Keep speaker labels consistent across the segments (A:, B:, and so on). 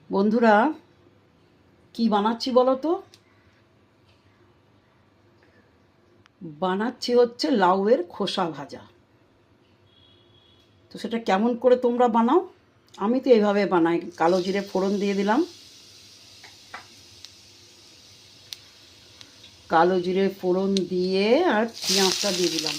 A: বন্ধুরা, কি বানাচ্ছি বলো তো? বানাচ্ছি হচ্ছে লাউয়ের খোসা ভাজা। তো সেটা কেমন করে তোমরা বানাও? আমি তো এইভাবে বানাই। কালো জিরে ফোড়ন দিয়ে দিলাম, কালো জিরে ফোড়ন দিয়ে আর পেঁয়াজটা দিয়ে দিলাম।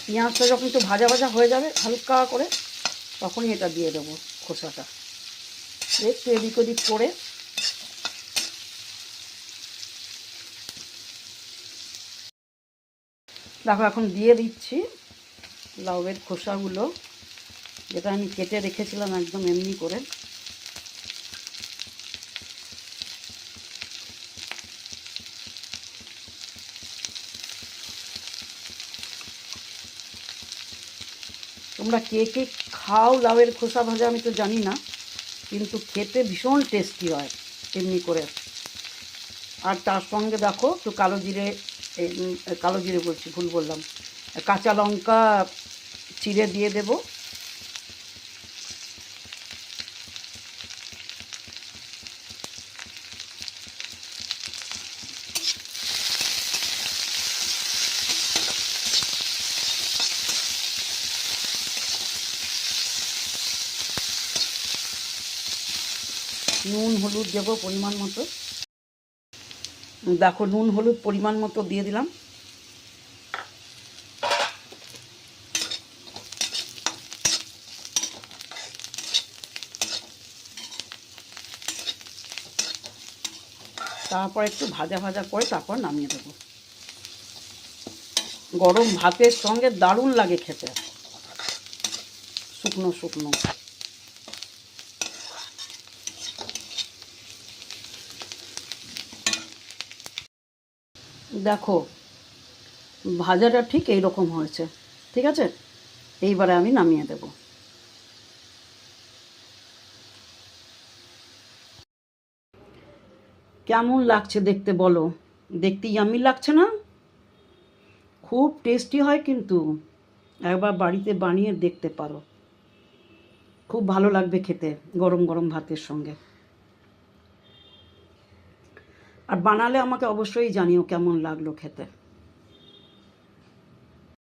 A: পেঁয়াজটা যখন একটু ভাজা ভাজা হয়ে যাবে হালকা করে, তখনই এটা দিয়ে দেবো খোসাটা। একটু এদিক ওদিক করে দেখো, এখন দিয়ে দিচ্ছি লাউয়ের খোসাগুলো, যেটা আমি কেটে রেখেছিলাম একদম এমনি করে। তোমরা কে কে খাও লাউয়ের খোসা ভাজা আমি তো জানি না, কিন্তু খেতে ভীষণ টেস্টি হয় এমনি করে। আর তার সঙ্গে দেখো একটু কালো জিরে, কালো জিরে বলছি, ভুল বললাম, কাঁচা লঙ্কা চিড়ে দিয়ে দেব। নুন হলুদ দেবো পরিমাণ মতো। দেখো, নুন হলুদ পরিমাণ মতো দিয়ে দিলাম। তারপর একটু ভাজা ভাজা করে তারপর নামিয়ে দেবো। গরম ভাতের সঙ্গে দারুণ লাগে খেতে, শুকনো শুকনো। দেখো, ভাজাটা ঠিক এই রকম হয়েছে। ঠিক আছে, এইবারে আমি নামিয়ে দেব। কেমন লাগছে দেখতে বলো? দেখতে ইয়াম্মি লাগছে না? খুব টেস্টি হয় কিন্তু, একবার বাড়িতে বানিয়ে দেখতে পারো। খুব ভালো লাগবে খেতে গরম গরম ভাতের সঙ্গে। আর বানালে আমাকে অবশ্যই জানিও কেমন লাগলো খেতে।